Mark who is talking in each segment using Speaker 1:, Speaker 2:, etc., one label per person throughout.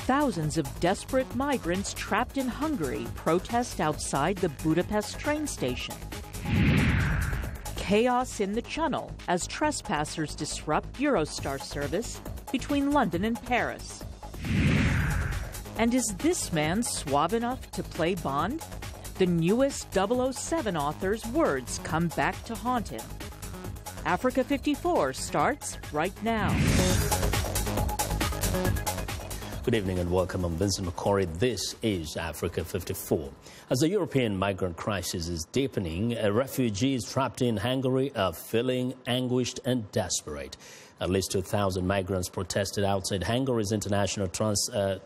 Speaker 1: Thousands of desperate migrants trapped in Hungary protest outside the Budapest train station. Chaos in the Channel as trespassers disrupt Eurostar service between London and Paris. And is this man suave enough to play Bond? The newest 007 author's words come back to haunt him. Africa 54 starts right now.
Speaker 2: Good evening and welcome. I'm Vincent Makori. This is Africa 54. As the European migrant crisis is deepening, refugees trapped in Hungary are feeling anguished and desperate. At least 2,000 migrants protested outside Hungary's international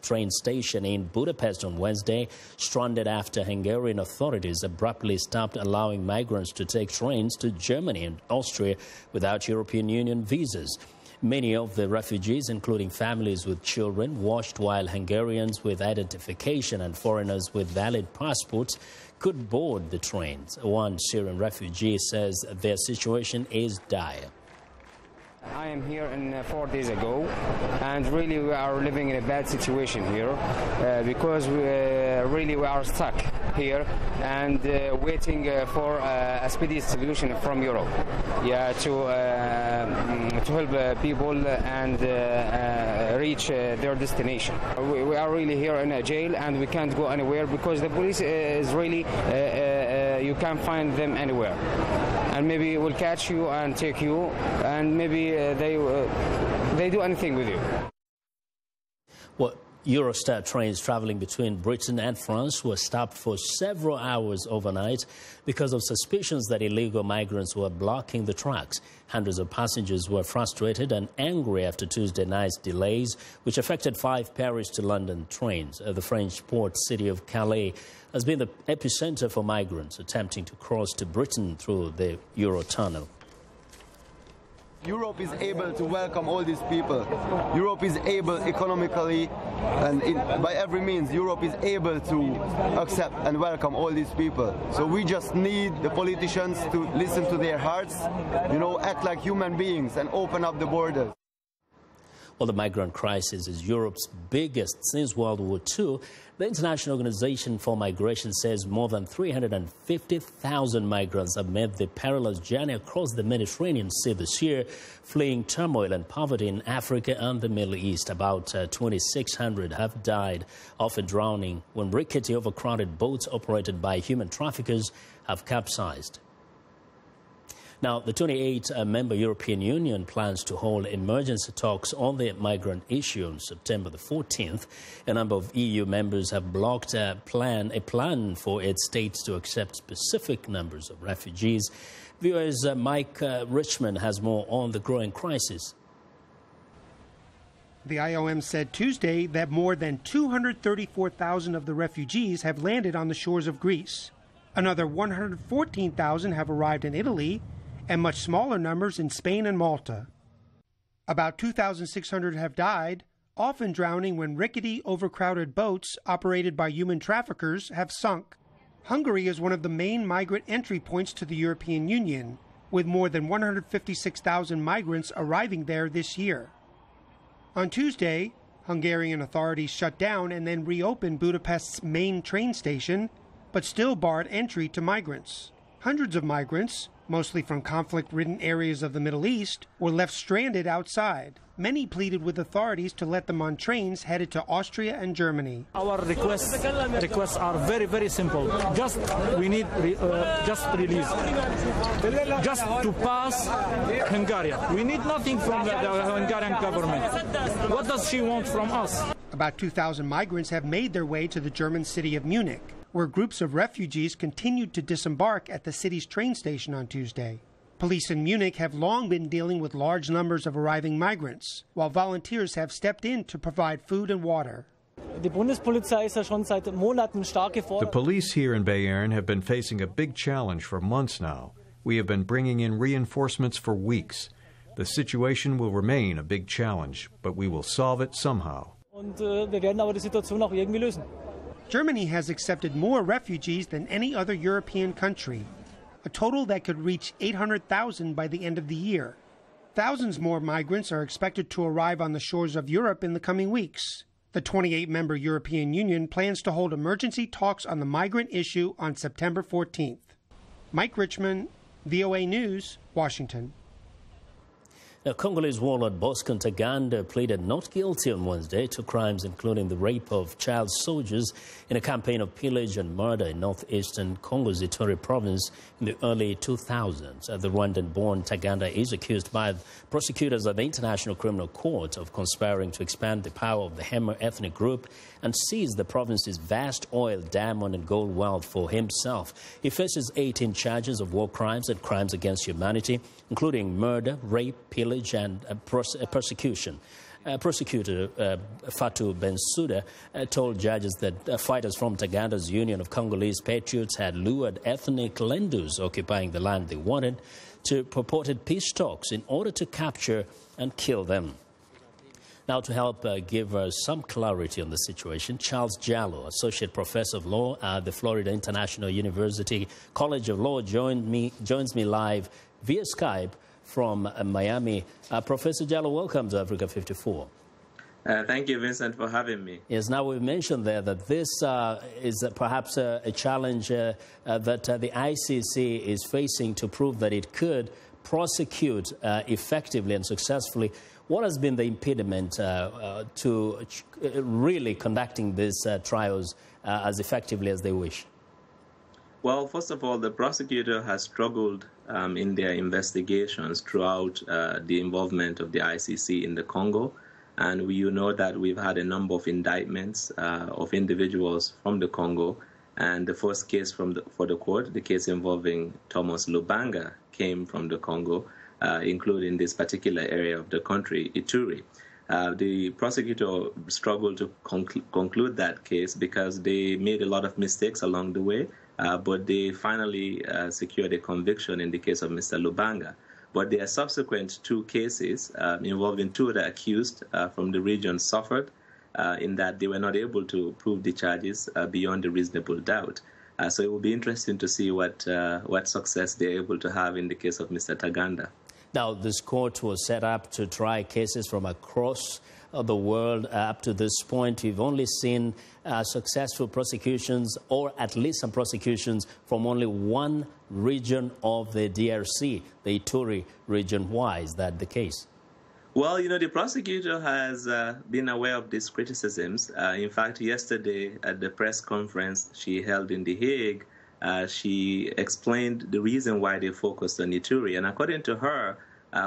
Speaker 2: train station in Budapest on Wednesday, stranded after Hungarian authorities abruptly stopped allowing migrants to take trains to Germany and Austria without European Union visas. Many of the refugees, including families with children, watched while Hungarians with identification and foreigners with valid passports could board the trains. One Syrian refugee says their situation is dire.
Speaker 3: I am here 4 days ago, and really we are living in a bad situation here because we are stuck here and waiting for a speedy solution from Europe, to help people and reach their destination. We are really here in a jail and we can't go anywhere because the police is really you can't find them anywhere. And maybe we'll catch you and take you, and maybe they do anything with you.
Speaker 2: Well, Eurostar trains traveling between Britain and France were stopped for several hours overnight because of suspicions that illegal migrants were blocking the tracks. Hundreds of passengers were frustrated and angry after Tuesday night's delays, which affected 5 Paris to London trains. The French port city of Calais has been the epicenter for migrants attempting to cross to Britain through the Eurotunnel.
Speaker 4: Europe is able to welcome all these people. Europe is able economically and by every means, Europe is able to accept and welcome all these people. So we just need the politicians to listen to their hearts, act like human beings and open up the borders.
Speaker 2: Well, the migrant crisis is Europe's biggest since World War II. The International Organization for Migration says more than 350,000 migrants have made the perilous journey across the Mediterranean Sea this year, fleeing turmoil and poverty in Africa and the Middle East. About 2,600 have died, often drowning, when rickety, overcrowded boats operated by human traffickers have capsized. Now, the 28-member European Union plans to hold emergency talks on the migrant issue on September the 14th. A number of EU members have blocked a plan for its states to accept specific numbers of refugees. VOA's Mike Richmond has more on the growing crisis.
Speaker 5: The IOM said Tuesday that more than 234,000 of the refugees have landed on the shores of Greece. Another 114,000 have arrived in Italy, and much smaller numbers in Spain and Malta. About 2,600 have died, often drowning when rickety, overcrowded boats operated by human traffickers have sunk. Hungary is one of the main migrant entry points to the European Union, with more than 156,000 migrants arriving there this year. On Tuesday, Hungarian authorities shut down and then reopened Budapest's main train station, but still barred entry to migrants. Hundreds of migrants, mostly from conflict-ridden areas of the Middle East, were left stranded outside. Many pleaded with authorities to let them on trains headed to Austria and Germany.
Speaker 6: Our requests are very, very simple. We need just release. Just to pass Hungary. We need nothing from the Hungarian government. What does she want from us?
Speaker 5: About 2,000 migrants have made their way to the German city of Munich, where groups of refugees continued to disembark at the city's train station on Tuesday. Police in Munich have long been dealing with large numbers of arriving migrants, while volunteers have stepped in to provide food and water.
Speaker 7: The
Speaker 8: police here in Bayern have been facing a big challenge for months now. We have been bringing in reinforcements for weeks. The situation will remain a big challenge, but we will solve it somehow.
Speaker 5: Germany has accepted more refugees than any other European country, a total that could reach 800,000 by the end of the year. Thousands more migrants are expected to arrive on the shores of Europe in the coming weeks. The 28-member European Union plans to hold emergency talks on the migrant issue on September 14th. Mike Richmond, VOA News, Washington.
Speaker 2: Now, Congolese warlord Bosco Ntaganda pleaded not guilty on Wednesday to crimes including the rape of child soldiers in a campaign of pillage and murder in northeastern Congo's Ituri province in the early 2000s. The Rwandan-born Ntaganda is accused by prosecutors at the International Criminal Court of conspiring to expand the power of the Hema ethnic group and seize the province's vast oil, diamond and gold wealth for himself. He faces 18 charges of war crimes and crimes against humanity, including murder, rape, pillage and persecution. Prosecutor Fatou Bensouda told judges that fighters from Taganda's Union of Congolese Patriots had lured ethnic Lendus occupying the land they wanted to purported peace talks in order to capture and kill them. Now, to help give us some clarity on the situation, Charles Jallo, Associate Professor of Law at the Florida International University College of Law, joins me live via Skype from Miami. Professor Jallo, welcome to Africa 54.
Speaker 7: Thank you, Vincent, for having me.
Speaker 2: Yes, now we've mentioned there that this is perhaps a challenge that the ICC is facing to prove that it could prosecute effectively and successfully. What has been the impediment to really conducting these trials as effectively as they wish?
Speaker 7: Well, first of all, the prosecutor has struggled in their investigations throughout the involvement of the ICC in the Congo. And you know that we've had a number of indictments of individuals from the Congo. And the first case for the court, the case involving Thomas Lubanga, came from the Congo, including this particular area of the country, Ituri. The prosecutor struggled to conclude that case because they made a lot of mistakes along the way, but they finally secured a conviction in the case of Mr. Lubanga. But their subsequent two cases involving two other accused from the region suffered in that they were not able to prove the charges beyond a reasonable doubt. So it will be interesting to see what success they're able to have in the case of Mr. Ntaganda.
Speaker 2: Now, this court was set up to try cases from across the world. Up to this point, we've only seen successful prosecutions, or at least some prosecutions, from only one region of the DRC, the Ituri region. Why is that the case?
Speaker 7: Well, you know, the prosecutor has been aware of these criticisms. In fact, yesterday at the press conference she held in The Hague, she explained the reason why they focused on Ituri. And according to her,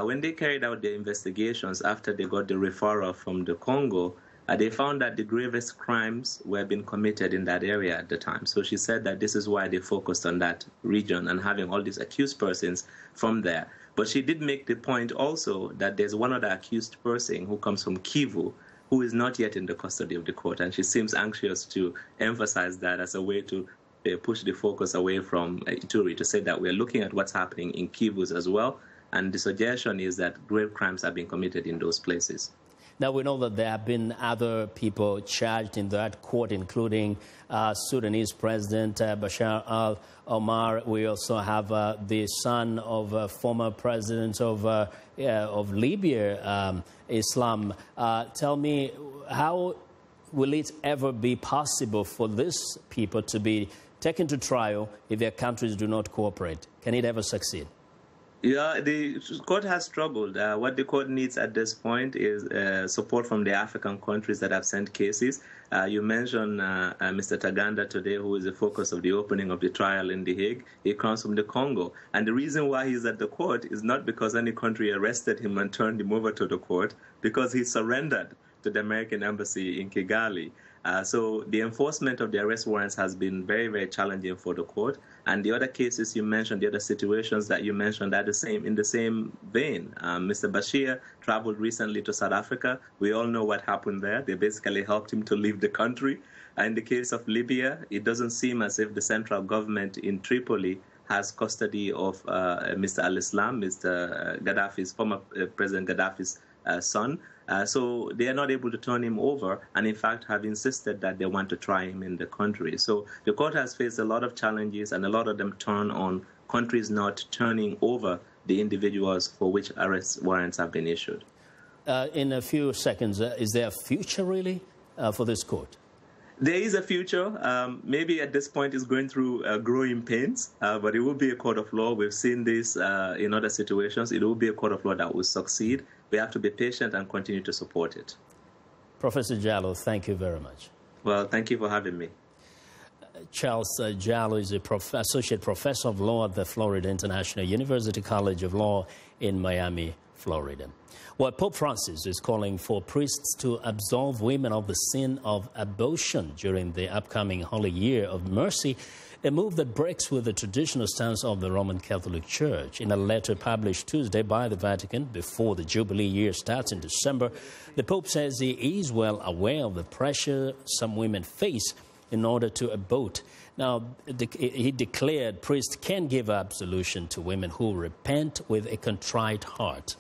Speaker 7: when they carried out their investigations after they got the referral from the Congo, they found that the gravest crimes were being committed in that area at the time. So she said that this is why they focused on that region and having all these accused persons from there. But she did make the point also that there's one other accused person who comes from Kivu who is not yet in the custody of the court. And she seems anxious to emphasize that as a way to push the focus away from Ituri, to say that we're looking at what's happening in Kivu as well. And the suggestion is that grave crimes have been committed in those places.
Speaker 2: Now, we know that there have been other people charged in that court, including Sudanese President Bashar al-Omar. We also have the son of former president of Libya, Islam. Tell me, how will it ever be possible for these people to be taken to trial if their countries do not cooperate? Can it ever succeed?
Speaker 7: Yeah, the court has struggled. What the court needs at this point is support from the African countries that have sent cases. You mentioned Mr. Ntaganda today, who is the focus of the opening of the trial in The Hague. He comes from the Congo. And the reason why he's at the court is not because any country arrested him and turned him over to the court, because he surrendered to the American embassy in Kigali. So the enforcement of the arrest warrants has been very, very challenging for the court. And the other cases you mentioned, the other situations that you mentioned, are in the same vein. Mr. Bashir traveled recently to South Africa. We all know what happened there. They basically helped him to leave the country. In the case of Libya, it doesn't seem as if the central government in Tripoli has custody of Mr. al-Islam, Mr. Gaddafi's, former President Gaddafi's son. So they are not able to turn him over, and in fact have insisted that they want to try him in the country. So the court has faced a lot of challenges, and a lot of them turn on countries not turning over the individuals for which arrest warrants have been issued.
Speaker 2: In a few seconds, is there a future really for this court?
Speaker 7: There is a future. Maybe at this point it's going through growing pains, but it will be a court of law. We've seen this in other situations. It will be a court of law that will succeed. We have to be patient and continue to support it.
Speaker 2: Professor Jallow, thank you very much.
Speaker 7: Well, thank you for having me.
Speaker 2: Charles Jallow is Associate Professor of Law at the Florida International University College of Law in Miami, Florida. Well, Pope Francis is calling for priests to absolve women of the sin of abortion during the upcoming Holy Year of Mercy, a move that breaks with the traditional stance of the Roman Catholic Church. In a letter published Tuesday by the Vatican before the Jubilee year starts in December, the Pope says he is well aware of the pressure some women face in order to abort. Now, he declared priests can give absolution to women who repent with a contrite heart.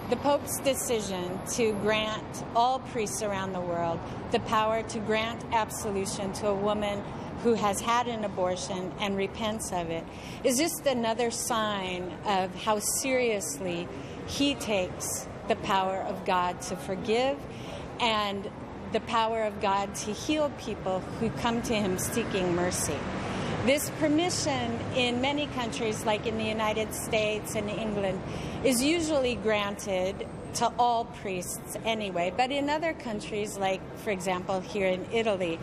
Speaker 9: The Pope's decision to grant all priests around the world the power to grant absolution to a woman who has had an abortion and repents of it is just another sign of how seriously he takes the power of God to forgive and the power of God to heal people who come to him seeking mercy. This permission in many countries, like in the United States and England, is usually granted to all priests anyway. But in other countries, like, for example, here in Italy,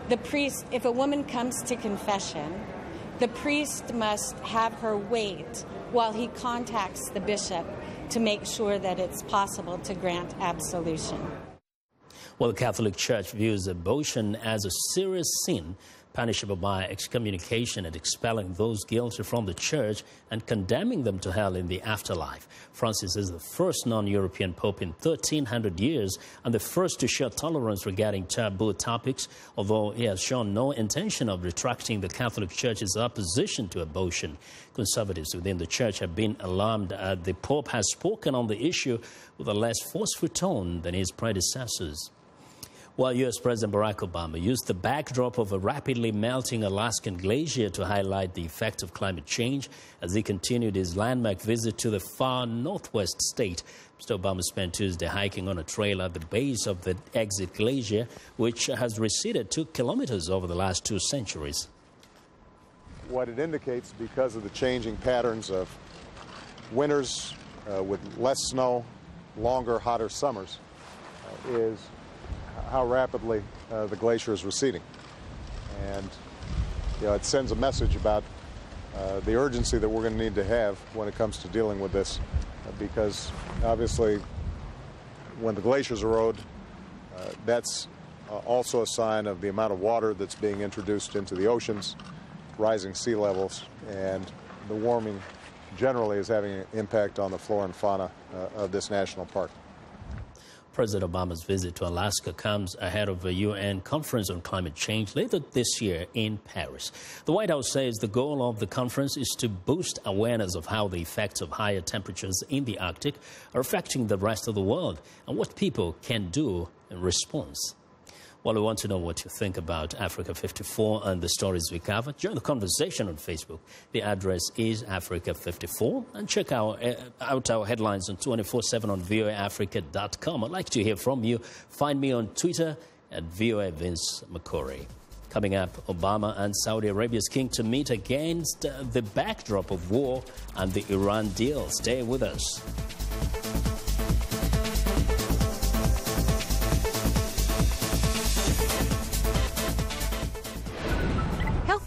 Speaker 9: the priest, if a woman comes to confession, the priest must have her wait while he contacts the bishop to make sure that it's possible to grant absolution.
Speaker 2: Well, the Catholic Church views abortion as a serious sin, punishable by excommunication and expelling those guilty from the church and condemning them to hell in the afterlife. Francis is the first non-European pope in 1,300 years and the first to show tolerance regarding taboo topics, although he has shown no intention of retracting the Catholic Church's opposition to abortion. Conservatives within the church have been alarmed the Pope has spoken on the issue with a less forceful tone than his predecessors. While U.S. President Barack Obama used the backdrop of a rapidly melting Alaskan glacier to highlight the effect of climate change as he continued his landmark visit to the far northwest state, Mr. Obama spent Tuesday hiking on a trail at the base of the exit glacier, which has receded 2 kilometers over the last 2 centuries.
Speaker 10: What it indicates, because of the changing patterns of winters with less snow, longer, hotter summers, is how rapidly the glacier is receding. And it sends a message about the urgency that we're going to need to have when it comes to dealing with this, because obviously when the glaciers erode, that's also a sign of the amount of water that's being introduced into the oceans, rising sea levels, and the warming generally is having an impact on the flora and fauna of this national park.
Speaker 2: President Obama's visit to Alaska comes ahead of a UN conference on climate change later this year in Paris. The White House says the goal of the conference is to boost awareness of how the effects of higher temperatures in the Arctic are affecting the rest of the world and what people can do in response. Well, we want to know what you think about Africa 54 and the stories we cover. Join the conversation on Facebook. The address is Africa 54. And check out our headlines on 24/7 on voaafrica.com. I'd like to hear from you. Find me on Twitter at VOA Vince Makori. Coming up, Obama and Saudi Arabia's king to meet against the backdrop of war and the Iran deal. Stay with us.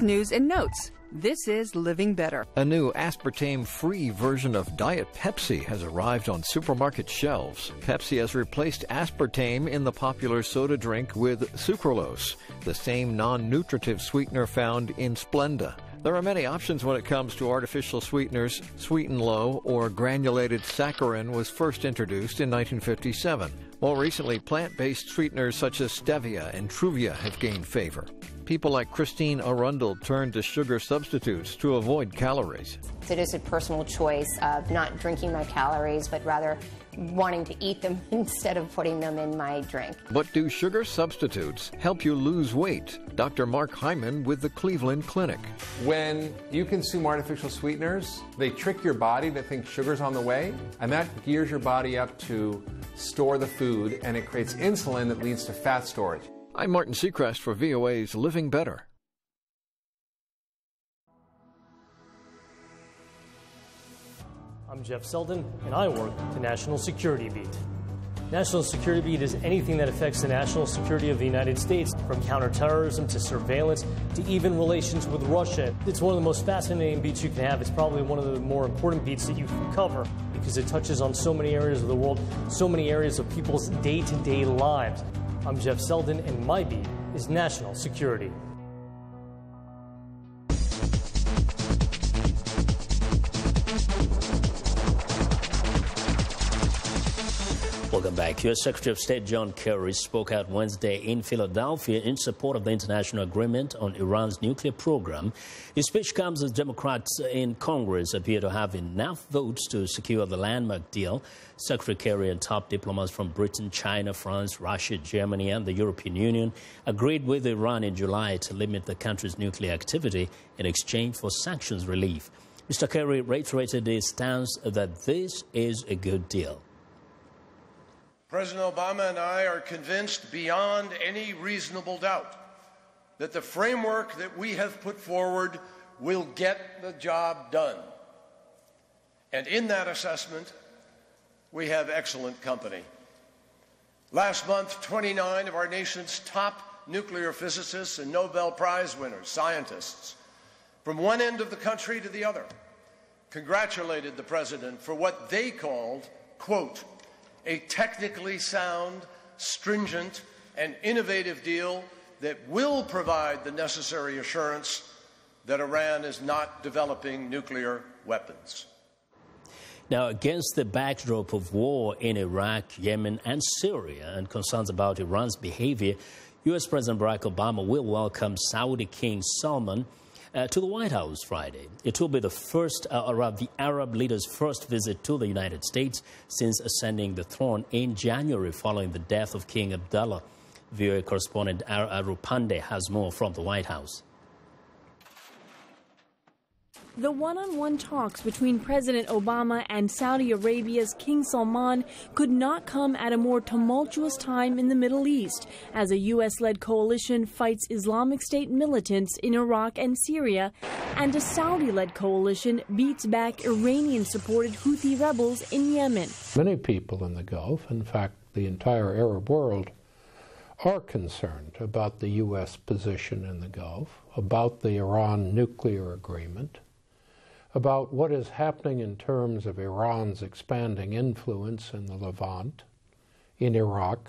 Speaker 11: News and notes. This is Living Better.
Speaker 12: A new aspartame-free version of Diet Pepsi has arrived on supermarket shelves. Pepsi has replaced aspartame in the popular soda drink with sucralose, the same non-nutritive sweetener found in Splenda. There are many options when it comes to artificial sweeteners. Sweet and Low, or granulated saccharin, was first introduced in 1957. More recently, plant-based sweeteners such as stevia and truvia have gained favor. People like Christine Arundel turned to sugar substitutes to avoid calories.
Speaker 13: It is a personal choice of not drinking my calories, but rather wanting to eat them instead of putting them in my drink.
Speaker 12: But do sugar substitutes help you lose weight? Dr. Mark Hyman with the Cleveland Clinic.
Speaker 14: When you consume artificial sweeteners, they trick your body to think sugar's on the way, and that gears your body up to store the food, and it creates insulin that leads to fat storage.
Speaker 12: I'm Martin Seacrest for VOA's Living Better.
Speaker 15: I'm Jeff Selden, and I work the National Security Beat. National Security Beat is anything that affects the national security of the United States, from counterterrorism to surveillance to even relations with Russia. It's one of the most fascinating beats you can have. It's probably one of the more important beats that you can cover because it touches on so many areas of the world, so many areas of people's day-to-day lives. I'm Jeff Selden, and my beat is national security.
Speaker 2: Welcome back. U.S. Secretary of State John Kerry spoke out Wednesday in Philadelphia in support of the international agreement on Iran's nuclear program. His speech comes as Democrats in Congress appear to have enough votes to secure the landmark deal. Secretary Kerry and top diplomats from Britain, China, France, Russia, Germany, and the European Union agreed with Iran in July to limit the country's nuclear activity in exchange for sanctions relief. Mr. Kerry reiterated his stance that this is a good deal.
Speaker 16: President Obama and I are convinced beyond any reasonable doubt that the framework that we have put forward will get the job done. And in that assessment, we have excellent company. Last month, 29 of our nation's top nuclear physicists and Nobel Prize winners, scientists, from one end of the country to the other, congratulated the President for what they called, quote, a technically sound, stringent, and innovative deal that will provide the necessary assurance that Iran is not developing nuclear weapons.
Speaker 2: Now, against the backdrop of war in Iraq, Yemen, and Syria, and concerns about Iran's behavior, U.S. President Barack Obama will welcome Saudi King Salman to the White House Friday. It will be the Arab leader's first visit to the United States since ascending the throne in January following the death of King Abdullah. VOA correspondent Arupande has more from the White House.
Speaker 17: The one-on-one talks between President Obama and Saudi Arabia's King Salman could not come at a more tumultuous time in the Middle East, as a U.S.-led coalition fights Islamic State militants in Iraq and Syria, and a Saudi-led coalition beats back Iranian-supported Houthi rebels in Yemen.
Speaker 18: Many people in the Gulf, in fact the entire Arab world, are concerned about the U.S. position in the Gulf, about the Iran nuclear agreement, about what is happening in terms of Iran's expanding influence in the Levant, in Iraq,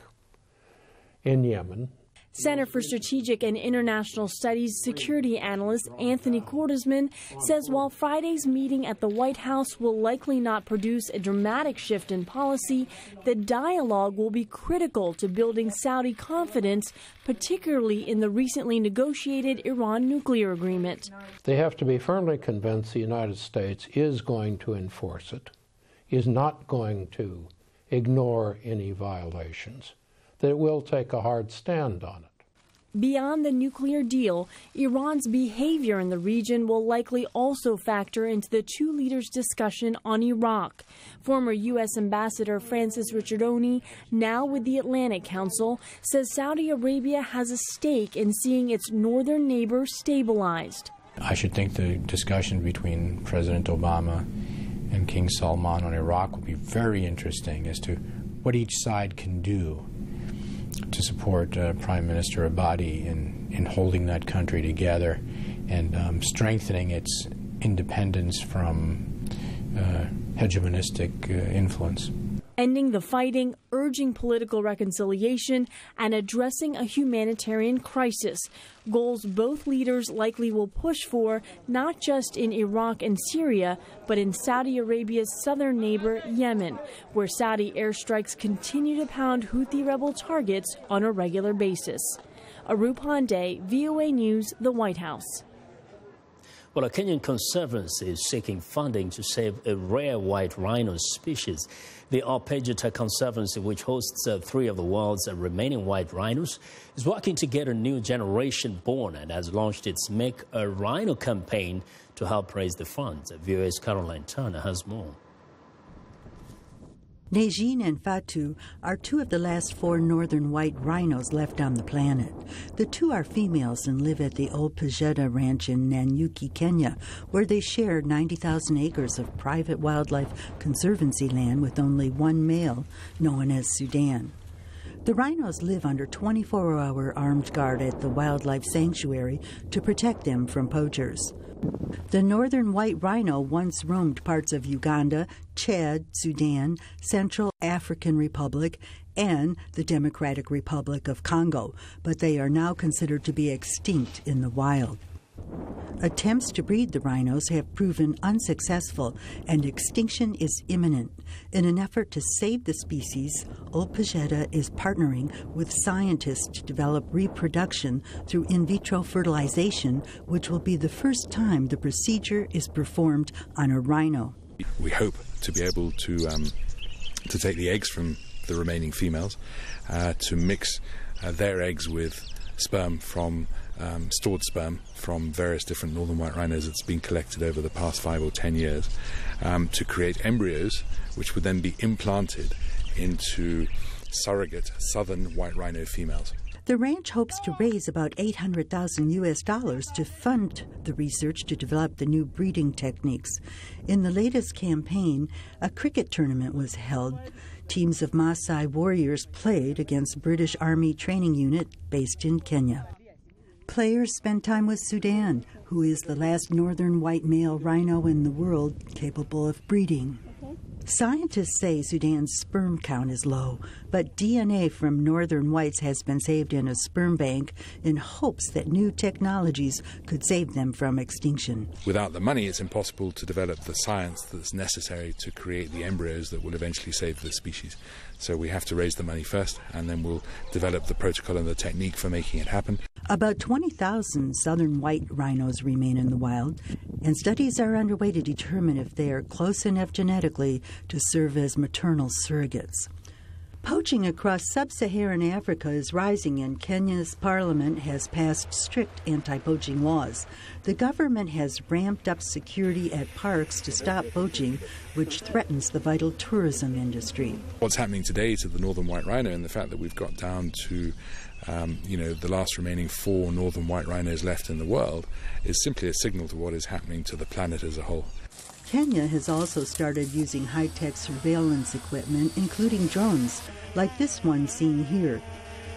Speaker 18: in Yemen.
Speaker 17: Center for Strategic and International Studies security analyst Anthony Cordesman says while Friday's meeting at the White House will likely not produce a dramatic shift in policy, the dialogue will be critical to building Saudi confidence, particularly in the recently negotiated Iran nuclear agreement.
Speaker 18: They have to be firmly convinced the United States is going to enforce it, is not going to ignore any violations, that it will take a hard stand on it.
Speaker 17: Beyond the nuclear deal, Iran's behavior in the region will likely also factor into the two leaders' discussion on Iraq. Former U.S. Ambassador Francis Ricciardoni, now with the Atlantic Council, says Saudi Arabia has a stake in seeing its northern neighbor stabilized.
Speaker 19: I should think the discussion between President Obama and King Salman on Iraq will be very interesting as to what each side can do to support Prime Minister Abadi in holding that country together and strengthening its independence from hegemonistic influence.
Speaker 17: Ending the fighting, urging political reconciliation, and addressing a humanitarian crisis, goals both leaders likely will push for not just in Iraq and Syria, but in Saudi Arabia's southern neighbor, Yemen, where Saudi airstrikes continue to pound Houthi rebel targets on a regular basis. Arup Pandey, VOA News, the White House.
Speaker 2: Well, a Kenyan conservancy is seeking funding to save a rare white rhino species. The Arpeggiata Conservancy, which hosts 3 of the world's remaining white rhinos, is working to get a new generation born and has launched its Make a Rhino campaign to help raise the funds. VOA's Caroline Turner has more.
Speaker 20: Najin and Fatu are 2 of the last 4 northern white rhinos left on the planet. The 2 are females and live at the Old Pajeta Ranch in Nanyuki, Kenya, where they share 90,000 acres of private wildlife conservancy land with only 1 male, known as Sudan. The rhinos live under 24-hour armed guard at the wildlife sanctuary to protect them from poachers. The northern white rhino once roamed parts of Uganda, Chad, Sudan, Central African Republic, and the Democratic Republic of Congo, but they are now considered to be extinct in the wild. Attempts to breed the rhinos have proven unsuccessful, and extinction is imminent. In an effort to save the species, Old Pajeta is partnering with scientists to develop reproduction through in vitro fertilization, which will be the first time the procedure is performed on a rhino.
Speaker 21: We hope to be able to take the eggs from the remaining females, to mix their eggs with sperm from stored sperm from various different northern white rhinos that's been collected over the past 5 or 10 years, to create embryos which would then be implanted into surrogate southern white rhino females.
Speaker 20: The ranch hopes to raise about $800,000 to fund the research to develop the new breeding techniques. In the latest campaign, a cricket tournament was held. Teams of Maasai warriors played against British Army training unit based in Kenya. Players spent time with Sudan, who is the last northern white male rhino in the world capable of breeding. Scientists say Sudan's sperm count is low, but DNA from northern whites has been saved in a sperm bank in hopes that new technologies could save them from extinction.
Speaker 21: Without the money, it's impossible to develop the science that's necessary to create the embryos that will eventually save the species. So we have to raise the money first, and then we'll develop the protocol and the technique for making it happen.
Speaker 20: About 20,000 southern white rhinos remain in the wild, and studies are underway to determine if they are close enough genetically to serve as maternal surrogates. Poaching across sub-Saharan Africa is rising, and Kenya's parliament has passed strict anti-poaching laws. The government has ramped up security at parks to stop poaching, which threatens the vital tourism industry.
Speaker 21: What's happening today to the northern white rhino, and the fact that we've got down to the last remaining 4 northern white rhinos left in the world, is simply a signal to what is happening to the planet as a whole.
Speaker 20: Kenya has also started using high-tech surveillance equipment, including drones, like this one seen here,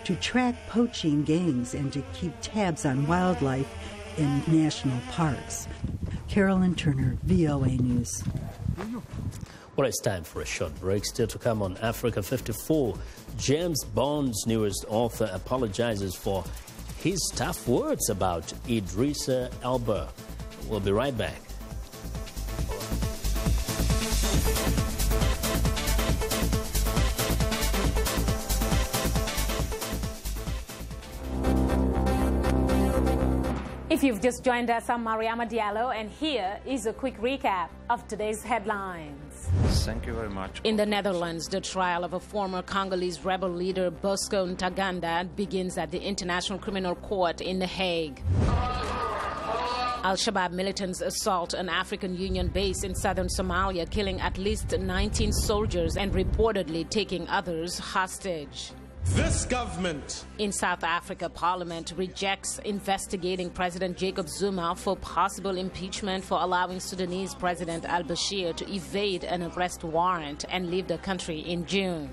Speaker 20: to track poaching gangs and to keep tabs on wildlife in national parks. Carolyn Turner, VOA News.
Speaker 2: Well, it's time for a short break. Still to come on Africa 54. James Bond's newest author apologizes for his tough words about Idrissa Elba. We'll be right back.
Speaker 22: If you've just joined us, I'm Mariama Diallo, and here is a quick recap of today's headlines.
Speaker 23: Thank you very much.
Speaker 22: In the Netherlands, the trial of a former Congolese rebel leader, Bosco Ntaganda, begins at the International Criminal Court in The Hague. Al-Shabaab militants assault an African Union base in southern Somalia, killing at least 19 soldiers and reportedly taking others hostage.
Speaker 24: This government.
Speaker 22: In South Africa, Parliament rejects investigating President Jacob Zuma for possible impeachment for allowing Sudanese President al-Bashir to evade an arrest warrant and leave the country in June.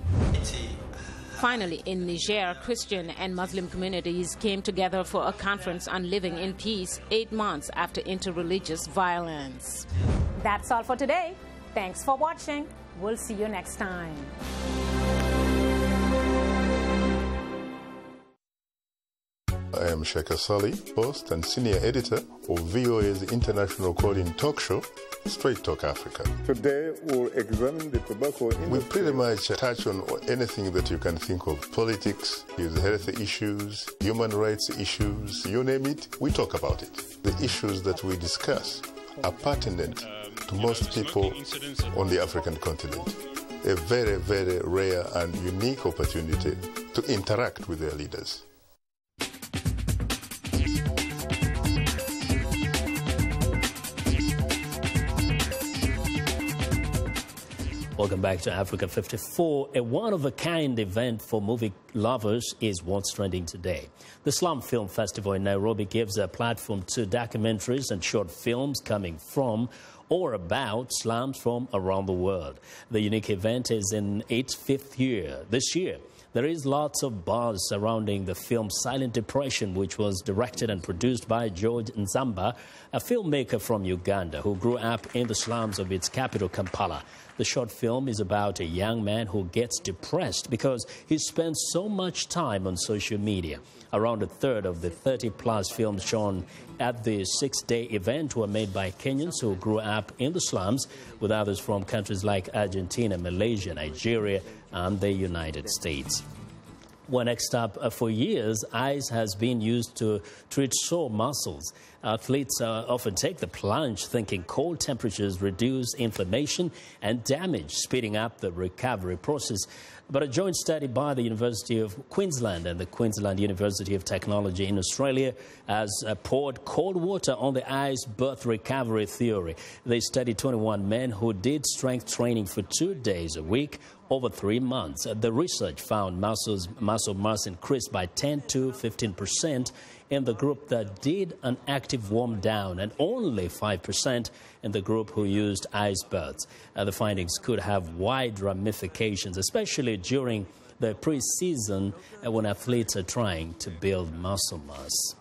Speaker 22: Finally, in Niger, Christian and Muslim communities came together for a conference on living in peace 8 months after interreligious violence. That's all for today. Thanks for watching. We'll see you next time.
Speaker 1: I am Sheikh Sali, host and senior editor of VOA's international call-in talk show, Straight Talk Africa.
Speaker 3: Today we'll examine the tobacco industry.
Speaker 1: We pretty much touch on anything that you can think of. Politics, health issues, human rights issues, you name it, we talk about it. The issues that we discuss are pertinent to most people on the African continent. A very, very rare and unique opportunity to interact with their leaders.
Speaker 2: Welcome back to Africa 54. A one-of-a-kind event for movie lovers is what's trending today. The Slum Film Festival in Nairobi gives a platform to documentaries and short films coming from or about slums from around the world. The unique event is in its 5th year. This year, there is lots of buzz surrounding the film Silent Depression, which was directed and produced by George Nzamba, a filmmaker from Uganda who grew up in the slums of its capital, Kampala. The short film is about a young man who gets depressed because he spends so much time on social media. Around a third of the 30-plus films shown at the 6-day event were made by Kenyans who grew up in the slums, with others from countries like Argentina, Malaysia, Nigeria, and the United States. Well, next up, for years, ice has been used to treat sore muscles. Athletes often take the plunge thinking cold temperatures reduce inflammation and damage, speeding up the recovery process. But a joint study by the University of Queensland and the Queensland University of Technology in Australia has poured cold water on the ice birth recovery theory. They studied 21 men who did strength training for 2 days a week over 3 months. The research found muscle mass increased by 10 to 15% in the group that did an active warm down and only 5% in the group who used ice baths. The findings could have wide ramifications, especially during the pre-season when athletes are trying to build muscle mass.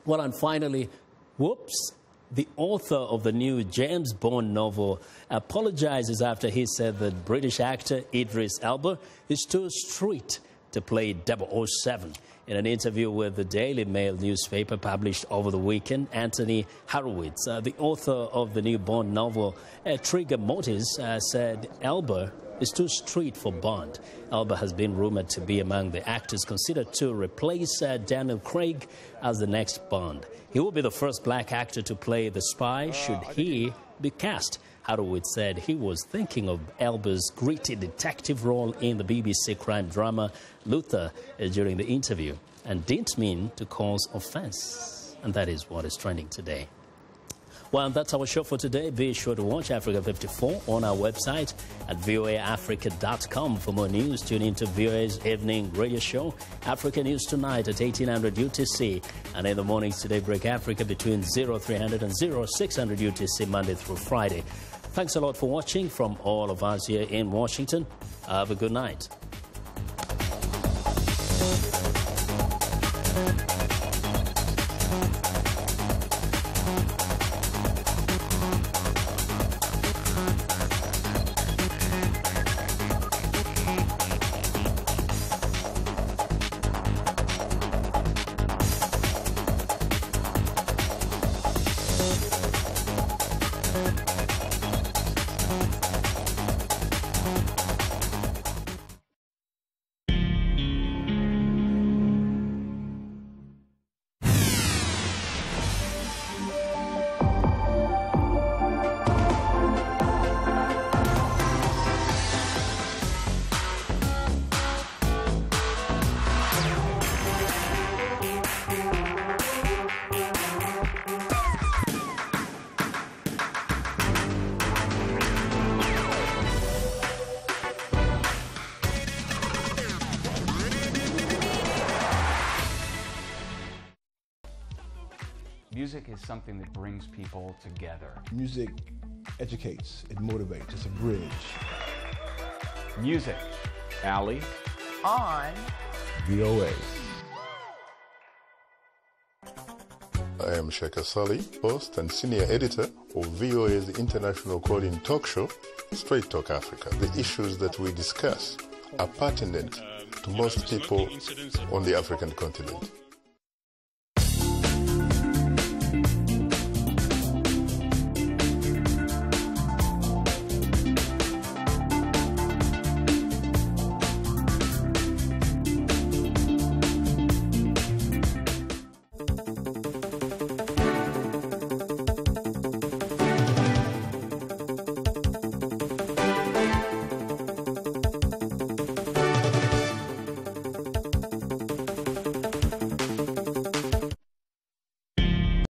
Speaker 2: Well, and finally, whoops. The author of the new James Bond novel apologizes after he said that British actor Idris Elba is too street to play 007. In an interview with the Daily Mail newspaper published over the weekend, Anthony Horowitz, the author of the new Bond novel Trigger Motives, said Elba is too street for Bond. Elba has been rumored to be among the actors considered to replace Daniel Craig as the next Bond. He will be the first black actor to play the spy should he be cast. Horowitz said he was thinking of Elba's gritty detective role in the BBC crime drama Luther during the interview and didn't mean to cause offense. And that is what is trending today. Well, that's our show for today. Be sure to watch Africa 54 on our website at voaafrica.com. For more news, tune into VOA's evening radio show, Africa News Tonight at 1800 UTC. And in the mornings today, Break Africa between 0300 and 0600 UTC, Monday through Friday. Thanks a lot for watching from all of us here in Washington. Have a good night.
Speaker 4: Music is something that brings people together.
Speaker 23: Music educates, it motivates, it's a bridge.
Speaker 4: Music. Ali.
Speaker 25: On
Speaker 23: VOA.
Speaker 1: I am Sheikh Sali, host and senior editor of VOA's international call-in talk show, Straight Talk Africa. The issues that we discuss are pertinent to most people on the African continent.